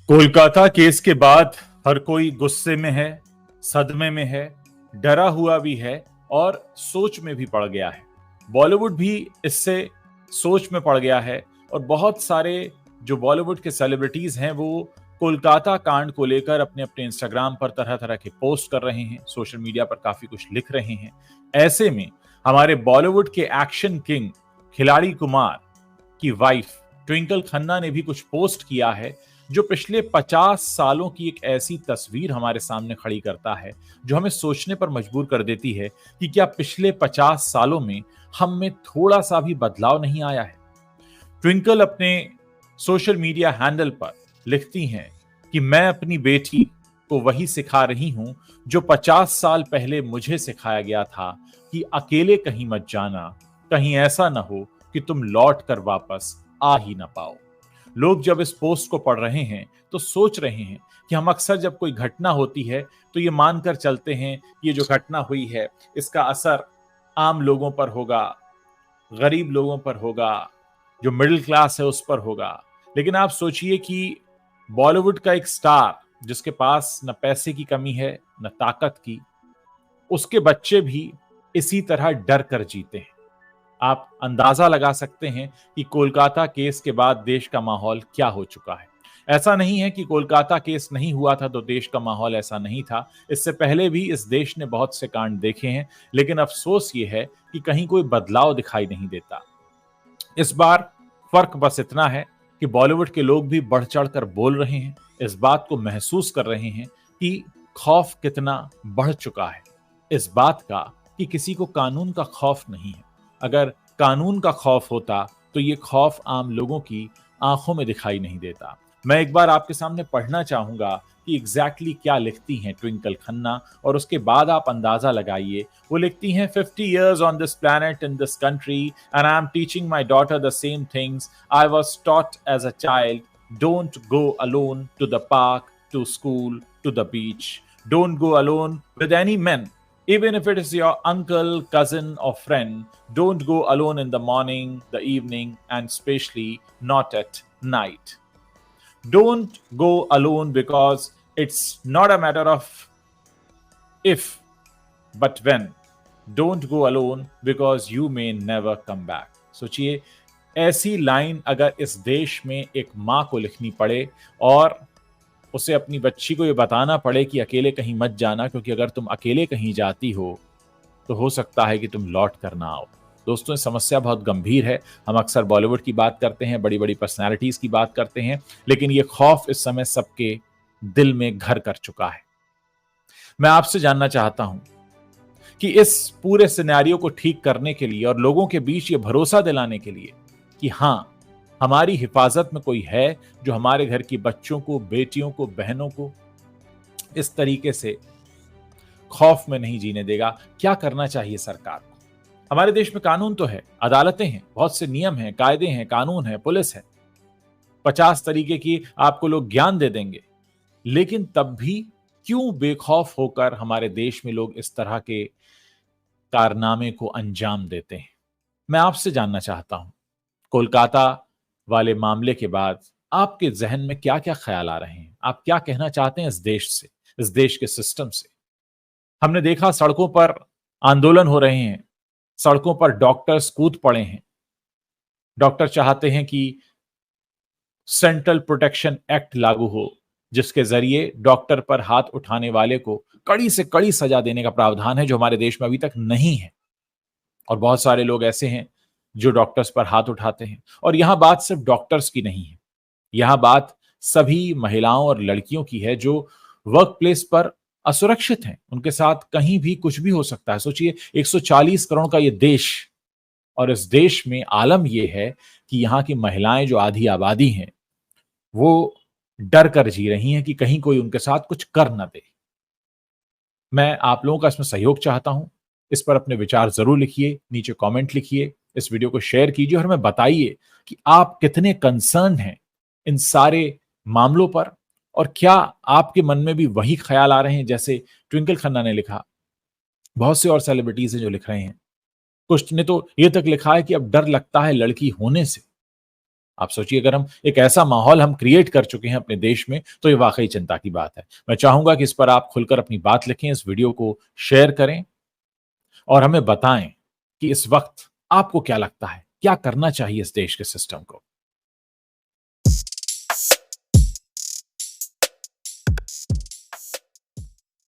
Kolkata case के बाद हर कोई गुस्से में है, सदमे में है, डरा हुआ भी है और सोच में भी पड़ गया है। बॉलीवुड भी इससे सोच में पड़ गया है और बहुत सारे जो बॉलीवुड के सेलिब्रिटीज हैं वो कोलकाता कांड को लेकर अपने अपने इंस्टाग्राम पर तरह तरह के पोस्ट कर रहे हैं, सोशल मीडिया पर काफी कुछ लिख रहे हैं। ऐसे में हमारे बॉलीवुड के एक्शन किंग खिलाड़ी कुमार की वाइफ ट्विंकल खन्ना ने भी कुछ पोस्ट किया है जो पिछले 50 सालों की एक ऐसी तस्वीर हमारे सामने खड़ी करता है जो हमें सोचने पर मजबूर कर देती है कि क्या पिछले 50 सालों में हम में थोड़ा सा भी बदलाव नहीं आया है। ट्विंकल अपने सोशल मीडिया हैंडल पर लिखती हैं कि मैं अपनी बेटी को वही सिखा रही हूं जो 50 साल पहले मुझे सिखाया गया था कि अकेले कहीं मत जाना, कहीं ऐसा ना हो कि तुम लौट कर वापस आ ही ना पाओ। लोग जब इस पोस्ट को पढ़ रहे हैं तो सोच रहे हैं कि हम अक्सर जब कोई घटना होती है तो ये मानकर चलते हैं ये जो घटना हुई है इसका असर आम लोगों पर होगा, गरीब लोगों पर होगा, जो मिडिल क्लास है उस पर होगा। लेकिन आप सोचिए कि बॉलीवुड का एक स्टार जिसके पास न पैसे की कमी है न ताकत की, उसके बच्चे भी इसी तरह डर कर जीते हैं। आप अंदाजा लगा सकते हैं कि कोलकाता केस के बाद देश का माहौल क्या हो चुका है। ऐसा नहीं है कि कोलकाता केस नहीं हुआ था तो देश का माहौल ऐसा नहीं था। इससे पहले भी इस देश ने बहुत से कांड देखे हैं, लेकिन अफसोस ये है कि कहीं कोई बदलाव दिखाई नहीं देता। इस बार फर्क बस इतना है कि बॉलीवुड के लोग भी बढ़ चढ़कर बोल रहे हैं, इस बात को महसूस कर रहे हैं कि खौफ कितना बढ़ चुका है। इस बात का कि किसी को कानून का खौफ नहीं है। अगर कानून का खौफ होता तो ये खौफ आम लोगों की आंखों में दिखाई नहीं देता। मैं एक बार आपके सामने पढ़ना चाहूंगा कि एग्जैक्टली क्या लिखती हैं ट्विंकल खन्ना और उसके बाद आप अंदाजा लगाइए। वो लिखती हैं 50 years on this planet in this country and I am teaching my daughter the same things I was taught as a child. Don't go alone to the park, to school, to the beach. Don't go alone with any men. Even if it is your uncle, cousin, or friend, don't go alone in the morning, the evening, and especially not at night. Don't go alone because it's not a matter of if, but when. Don't go alone because you may never come back. सोचिए, ऐसी line अगर इस देश में एक माँ को लिखनी पड़े और उसे अपनी बच्ची को ये बताना पड़े कि अकेले कहीं मत जाना, क्योंकि अगर तुम अकेले कहीं जाती हो तो हो सकता है कि तुम लौट कर ना आओ। दोस्तों, समस्या बहुत गंभीर है। हम अक्सर बॉलीवुड की बात करते हैं, बड़ी बड़ी पर्सनालिटीज की बात करते हैं, लेकिन ये खौफ इस समय सबके दिल में घर कर चुका है। मैं आपसे जानना चाहता हूं कि इस पूरे सिनेरियो को ठीक करने के लिए और लोगों के बीच ये भरोसा दिलाने के लिए कि हां, हमारी हिफाजत में कोई है जो हमारे घर की बच्चों को, बेटियों को, बहनों को इस तरीके से खौफ में नहीं जीने देगा, क्या करना चाहिए सरकार को? हमारे देश में कानून तो है, अदालतें हैं, बहुत से नियम हैं, कायदे हैं, कानून है, पुलिस है, 50 तरीके की आपको लोग ज्ञान दे देंगे। लेकिन तब भी क्यों बेखौफ होकर हमारे देश में लोग इस तरह के कारनामे को अंजाम देते हैं? मैं आपसे जानना चाहता हूं, कोलकाता वाले मामले के बाद आपके जहन में क्या क्या ख्याल आ रहे हैं? आप क्या कहना चाहते हैं इस देश से, इस देश के सिस्टम से? हमने देखा सड़कों पर आंदोलन हो रहे हैं, सड़कों पर डॉक्टर्स कूद पड़े हैं। डॉक्टर चाहते हैं कि सेंट्रल प्रोटेक्शन एक्ट लागू हो, जिसके जरिए डॉक्टर पर हाथ उठाने वाले को कड़ी से कड़ी सजा देने का प्रावधान है, जो हमारे देश में अभी तक नहीं है। और बहुत सारे लोग ऐसे हैं जो डॉक्टर्स पर हाथ उठाते हैं। और यहां बात सिर्फ डॉक्टर्स की नहीं है, यहां बात सभी महिलाओं और लड़कियों की है जो वर्क प्लेस पर असुरक्षित हैं। उनके साथ कहीं भी कुछ भी हो सकता है। सोचिए, 140 करोड़ का ये देश, और इस देश में आलम यह है कि यहां की महिलाएं जो आधी आबादी हैं वो डर कर जी रही हैं कि कहीं कोई उनके साथ कुछ कर न दे। मैं आप लोगों का इसमें सहयोग चाहता हूं। इस पर अपने विचार जरूर लिखिए, नीचे कमेंट लिखिए, इस वीडियो को शेयर कीजिए और हमें बताइए कि आप कितने कंसर्न हैं इन सारे मामलों पर, और क्या आपके मन में भी वही ख्याल आ रहे हैं जैसे ट्विंकल खन्ना ने लिखा। बहुत से और सेलिब्रिटीज हैं जो लिख रहे हैं। कुछ ने तो ये तक लिखा है कि अब डर लगता है लड़की होने से। आप सोचिए, अगर हम एक ऐसा माहौल हम क्रिएट कर चुके हैं अपने देश में, तो ये वाकई चिंता की बात है। मैं चाहूंगा कि इस पर आप खुलकर अपनी बात लिखें, इस वीडियो को शेयर करें और हमें बताएं कि इस वक्त आपको क्या लगता है, क्या करना चाहिए इस देश के सिस्टम को।